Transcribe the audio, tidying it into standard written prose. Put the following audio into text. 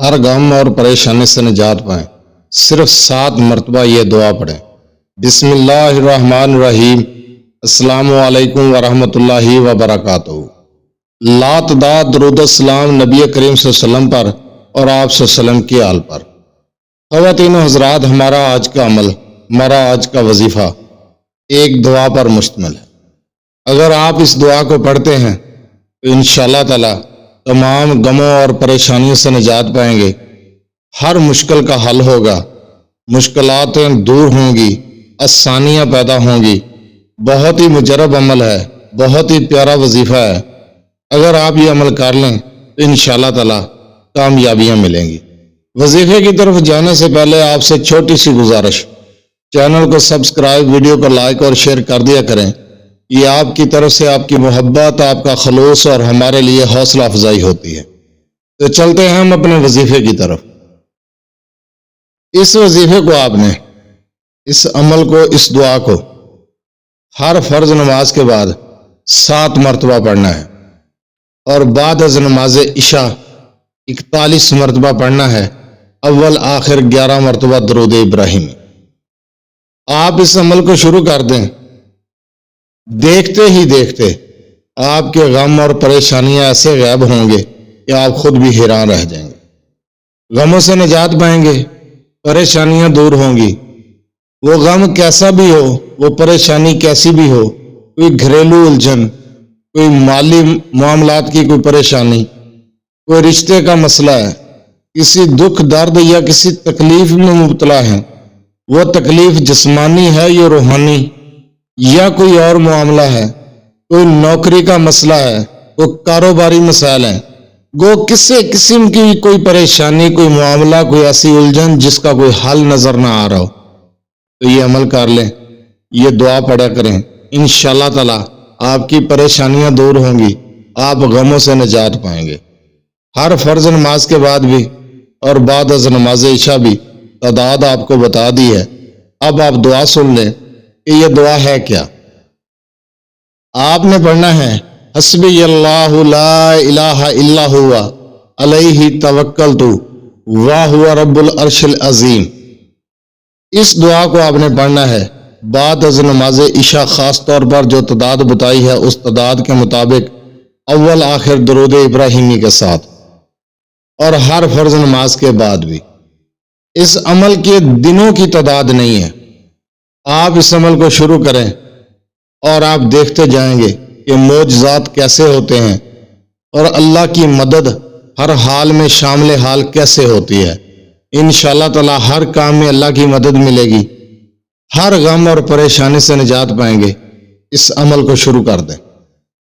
ہر غم اور پریشانی سے نجات پائیں۔ صرف 7 مرتبہ یہ دعا پڑھیں۔ بسم اللہ الرحمن الرحیم۔ السلام علیکم ورحمۃ اللہ وبرکاتہ۔ لاتعداد درود السلام نبی کریم صلی اللہ علیہ وسلم پر اور آپ صلی اللہ علیہ وسلم کی آل پر۔ خواتین و حضرات، ہمارا آج کا عمل، ہمارا آج کا وظیفہ ایک دعا پر مشتمل ہے۔ اگر آپ اس دعا کو پڑھتے ہیں تو انشاءاللہ تعالی تمام غموں اور پریشانیوں سے نجات پائیں گے۔ ہر مشکل کا حل ہوگا، مشکلاتیں دور ہوں گی، آسانیاں پیدا ہوں گی۔ بہت ہی مجرب عمل ہے، بہت ہی پیارا وظیفہ ہے۔ اگر آپ یہ عمل کر لیں تو انشاءاللہ تعالی کامیابیاں ملیں گی۔ وظیفے کی طرف جانے سے پہلے آپ سے چھوٹی سی گزارش، چینل کو سبسکرائب، ویڈیو کو لائک اور شیئر کر دیا کریں۔ یہ آپ کی طرف سے آپ کی محبت، آپ کا خلوص اور ہمارے لیے حوصلہ افزائی ہوتی ہے۔ تو چلتے ہیں ہم اپنے وظیفے کی طرف۔ اس وظیفے کو آپ نے، اس عمل کو، اس دعا کو ہر فرض نماز کے بعد 7 مرتبہ پڑھنا ہے، اور بعد از نماز عشاء 41 مرتبہ پڑھنا ہے۔ اول آخر 11 مرتبہ درود ابراہیمی۔ آپ اس عمل کو شروع کر دیں، دیکھتے ہی دیکھتے آپ کے غم اور پریشانیاں ایسے غائب ہوں گے کہ آپ خود بھی حیران رہ جائیں گے۔ غموں سے نجات پائیں گے، پریشانیاں دور ہوں گی۔ وہ غم کیسا بھی ہو، وہ پریشانی کیسی بھی ہو، کوئی گھریلو الجھن، کوئی مالی معاملات کی کوئی پریشانی، کوئی رشتے کا مسئلہ ہے، کسی دکھ درد یا کسی تکلیف میں مبتلا ہیں، وہ تکلیف جسمانی ہے یا روحانی، یا کوئی اور معاملہ ہے، کوئی نوکری کا مسئلہ ہے، کوئی کاروباری مسائل ہیں، گو کسی قسم کی کوئی پریشانی، کوئی معاملہ، کوئی ایسی الجھن جس کا کوئی حل نظر نہ آ رہا ہو، تو یہ عمل کر لیں، یہ دعا پڑھا کریں۔ انشاءاللہ تعالی آپ کی پریشانیاں دور ہوں گی، آپ غموں سے نجات پائیں گے۔ ہر فرض نماز کے بعد بھی اور بعد از نماز عشاء بھی تعداد آپ کو بتا دی ہے۔ اب آپ دعا سن لیں کہ یہ دعا ہے کیا۔ آپ نے پڑھنا ہے حسبی اللہ لا الہ الا ہوا علیہ توکلت وہو رب العرش العظیم۔ اس دعا کو آپ نے پڑھنا ہے بعد از نماز عشاء، خاص طور پر جو تعداد بتائی ہے اس تعداد کے مطابق اول آخر درود ابراہیمی کے ساتھ، اور ہر فرض نماز کے بعد بھی۔ اس عمل کے دنوں کی تعداد نہیں ہے۔ آپ اس عمل کو شروع کریں اور آپ دیکھتے جائیں گے کہ معجزات کیسے ہوتے ہیں، اور اللہ کی مدد ہر حال میں شامل حال کیسے ہوتی ہے۔ انشاءاللہ تعالی ہر کام میں اللہ کی مدد ملے گی، ہر غم اور پریشانی سے نجات پائیں گے۔ اس عمل کو شروع کر دیں۔